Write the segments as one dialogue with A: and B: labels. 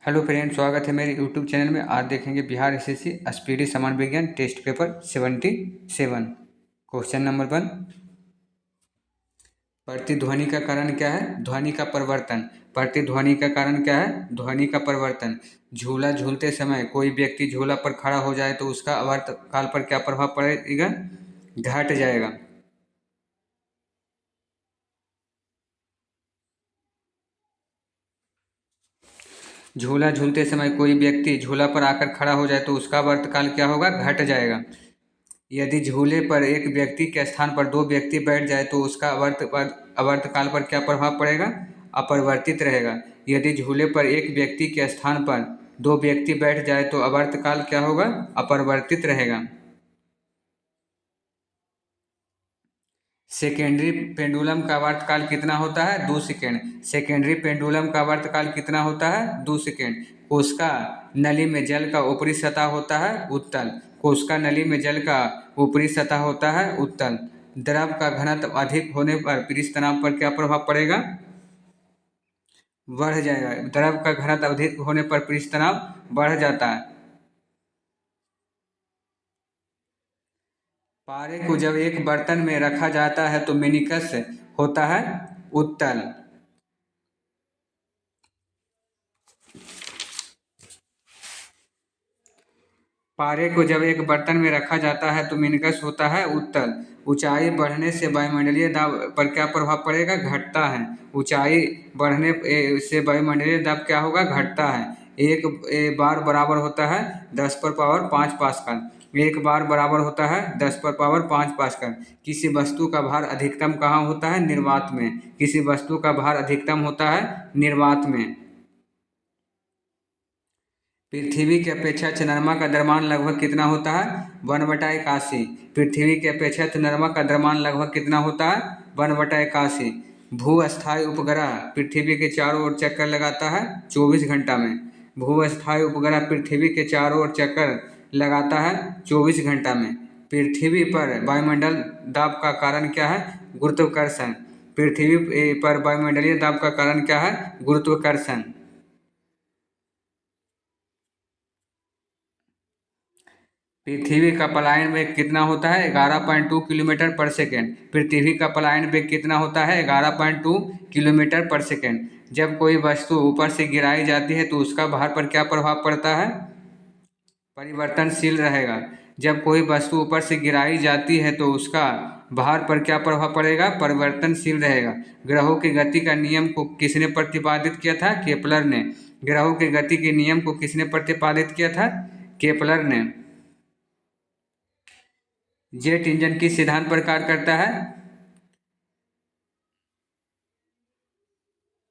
A: Hello friend, स्वागत है मेरे यूट्यूब चैनल में। आज देखेंगे बिहार एसएससी स्पीडी सामान्य विज्ञान टेस्ट पेपर 77। Question number 1। प्रतिध्वनि का कारण क्या है? ध्वनि का परिवर्तन। प्रतिध्वनि का कारण क्या है? ध्वनि का परिवर्तन। झूला झूलते समय कोई व्यक्ति झूला पर खड़ा हो जाए तो उसका आवर्तकाल पर क्या प्रभाव पड़ेगा? घट जाएगा। झूला झूलते समय कोई व्यक्ति झूला पर आकर खड़ा हो जाए तो उसका आवर्तकाल क्या होगा? घट जाएगा। यदि झूले पर एक व्यक्ति के स्थान पर दो व्यक्ति बैठ जाए तो उसका आवर्तकाल पर क्या प्रभाव पड़ेगा? अपरिवर्तित रहेगा। यदि झूले पर एक व्यक्ति के स्थान पर दो व्यक्ति बैठ जाए तो आवर्तकाल क्या होगा? अपरिवर्तित रहेगा। सेकेंडरी पेंडुलम का आवर्तकाल कितना होता है? 2 सेकेंड। सेकेंडरी पेंडुलम का आवर्तकाल कितना होता है? 2 सेकेंड। कोशिका नली में जल का ऊपरी सतह होता है उत्तल। कोशिका नली में जल का ऊपरी सतह होता है उत्तल। द्रव का घनत्व अधिक होने पर पृष्ठ तनाव पर क्या प्रभाव पड़ेगा? बढ़ जाएगा। द्रव का घनत्व अधिक होने पर पृष्ठ तनाव बढ़ जाता है। पारे को जब एक बर्तन में रखा जाता है तो मेनिकस होता है उत्तल। पारे को जब एक बर्तन में रखा जाता है तो मेनिकस होता है उत्तल। ऊंचाई बढ़ने से वायुमंडलीय दाब पर क्या प्रभाव पड़ेगा? घटता है। ऊंचाई बढ़ने से वायुमंडलीय दाब क्या होगा? घटता है। एक बार बराबर होता है 10⁻5 पास्कल। एक बार बराबर होता है 10⁻5 पास्कल। किसी वस्तु का भार अधिकतम कहाँ होता है? निर्वात में। किसी वस्तु का भार अधिकतम होता है निर्वात में। पृथ्वी की अपेक्षा चंद्रमा का द्रव्यमान लगभग कितना होता है? 1/81। पृथ्वी की अपेक्षा चंद्रमा का द्रव्यमान लगभग कितना होता है? 1/81। भूस्थायी उपग्रह पृथ्वी के चारों ओर चक्कर लगाता है 24 घंटा में। भूस्थायी उपग्रह पृथ्वी के चारों ओर चक्कर लगाता है 24 घंटा में। पृथ्वी पर वायुमंडल दाब का कारण क्या है? गुरुत्वाकर्षण। पृथ्वी पर वायुमंडलीय दाब का कारण क्या है? गुरुत्वाकर्षण। पृथ्वी का पलायन वेग कितना होता है? 11.2 किलोमीटर पर सेकेंड। पृथ्वी का पलायन वेग कितना होता है? 11.2 किलोमीटर पर सेकेंड। जब कोई वस्तु ऊपर से गिराई जाती है तो उसका भार पर क्या प्रभाव पड़ता है? परिवर्तनशील रहेगा। जब कोई वस्तु ऊपर से गिराई जाती है तो उसका भार पर क्या प्रभाव पड़ेगा? परिवर्तनशील रहेगा। ग्रहों की गति का नियम को किसने प्रतिपादित किया था? केपलर ने। ग्रहों की गति के नियम को किसने प्रतिपादित किया था? केपलर ने। जेट इंजन किस सिद्धांत पर कार्य करता है?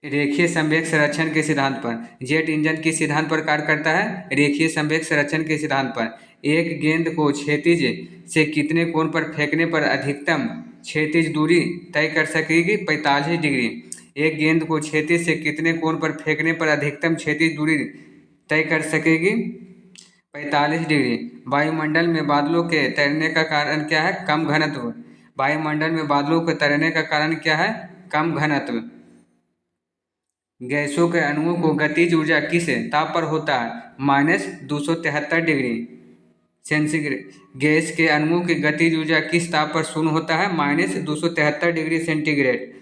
A: रेखीय संवेग संरक्षण के सिद्धांत पर। जेट इंजन किस सिद्धांत पर कार्य करता है? रेखीय संवेग संरक्षण के सिद्धांत पर। एक गेंद को क्षैतिज से कितने कोण पर फेंकने पर अधिकतम क्षैतिज दूरी तय कर सकेगी? 45 डिग्री। एक गेंद को क्षैतिज से कितने कोण पर फेंकने पर अधिकतम क्षैतिज दूरी तय कर सकेगी? 45 डिग्री। वायुमंडल में बादलों के तैरने का कारण क्या है? कम घनत्व। वायुमंडल में बादलों के तैरने का कारण क्या है? कम घनत्व। गैसों के अणुओं को गतिज ऊर्जा किस ताप पर होता है? -273 डिग्री सेंटीग्रेड। गैस के अणुओं की गतिज ऊर्जा किस ताप पर शून्य होता है? -273 डिग्री सेंटीग्रेड।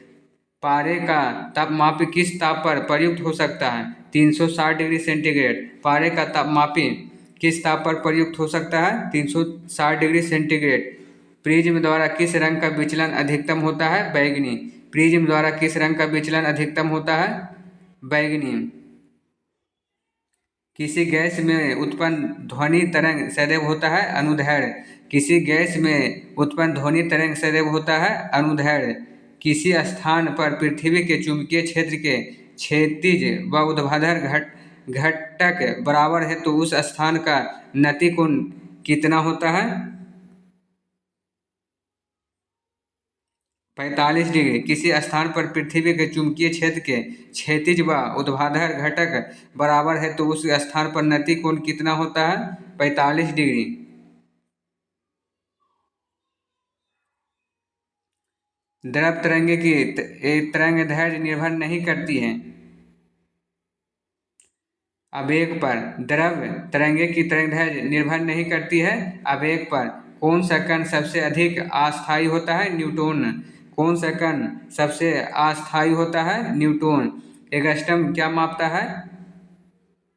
A: पारे का तापमापी किस ताप पर प्रयुक्त हो सकता है? 360 डिग्री सेंटीग्रेड। पारे का तापमापी किस ताप पर प्रयुक्त हो सकता है? 360 डिग्री सेंटीग्रेड। प्रिज्म द्वारा किस रंग का विचलन अधिकतम होता है? बैंगनी। प्रिज्म द्वारा किस रंग का विचलन अधिकतम होता है? बैंगनी। किसी गैस में उत्पन्न ध्वनि तरंग सदैव होता है अनुदैर्ध्य। किसी गैस में उत्पन्न ध्वनि तरंग सदैव होता है अनुदैर्ध्य। किसी स्थान पर पृथ्वी के चुंबकीय क्षेत्र के क्षैतिज व ऊर्ध्वाधर घटक बराबर है तो उस स्थान का नति कोण कितना होता है? 45 डिग्री। किसी स्थान पर पृथ्वी के चुंबकीय क्षेत्र के क्षैतिज व ऊर्ध्वाधर घटक बराबर है तो उस स्थान पर नति कोण कितना होता है? 45 डिग्री। द्रव तरंगे की तरंग दैर्ध्य निर्भर नहीं करती है। आवेग पर द्रव तरंगे की तरंगदैर्घ्य निर्भर नहीं करती है। आवेग पर कौन सा कण सबसे अधिक अस्थायी होता है? न्यूट्रॉन। कौन सा कण सबसे अस्थायी होता है? न्यूट्रॉन। एंगस्ट्रॉम क्या मापता है?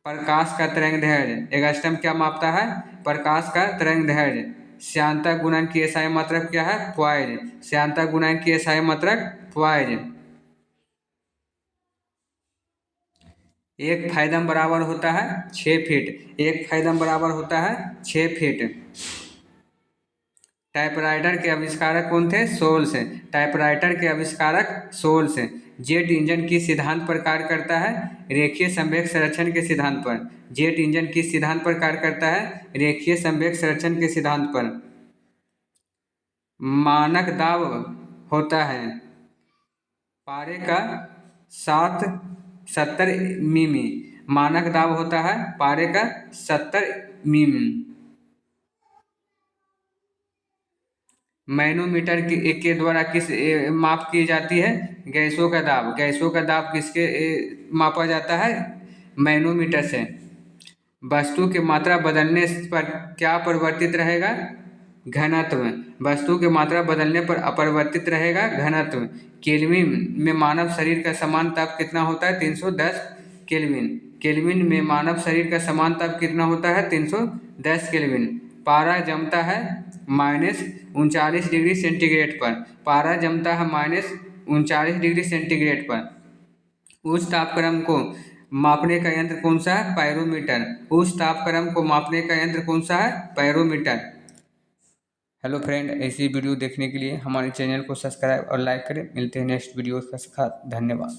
A: प्रकाश का तरंगदैर्घ्य। एंगस्ट्रॉम क्या मापता है? प्रकाश का तरंगदैर्घ्य। श्यानता गुणांक की एसआई मात्रक क्या है? पॉइज। श्यानता गुणांक की एसआई मात्रक पॉइज। एक फायदम बराबर होता है 6 फीट। एक फायदम बराबर होता है 6 फीट। टाइपराइटर के आविष्कारक कौन थे? सोल्स। टाइपराइटर के आविष्कारक सोल्स। जेट इंजन किस सिद्धांत पर कार्य करता है? रेखीय संवेग संरक्षण के सिद्धांत पर। जेट इंजन किस सिद्धांत पर कार्य करता है? रेखीय संवेग संरक्षण के सिद्धांत पर। मानक दाब होता है पारे का 70 मिमी। मानक दाब होता है पारे का 70 मिमी। मैनोमीटर के द्वारा किस माप की जाती है? गैसों का दाब। गैसों का दाब किसके मापा जाता है? मैनोमीटर से। वस्तु की मात्रा बदलने पर क्या परिवर्तित रहेगा? घनत्व। वस्तु की मात्रा बदलने पर अपरिवर्तित रहेगा घनत्व। केल्विन में मानव शरीर का समान ताप कितना होता है? 310 केल्विन। केल्विन में मानव शरीर का समान ताप कितना होता है? 310 केल्विन। पारा जमता है -39 डिग्री सेंटीग्रेड पर। पारा जमता है -39 डिग्री सेंटीग्रेड पर। उच्च तापक्रम को मापने का यंत्र कौन सा है? पायरोमीटर। उच्च तापक्रम को मापने का यंत्र कौन सा है? पायरोमीटर। हेलो फ्रेंड, ऐसी वीडियो देखने के लिए हमारे चैनल को सब्सक्राइब और लाइक करें। मिलते हैं नेक्स्ट वीडियो के साथ। धन्यवाद।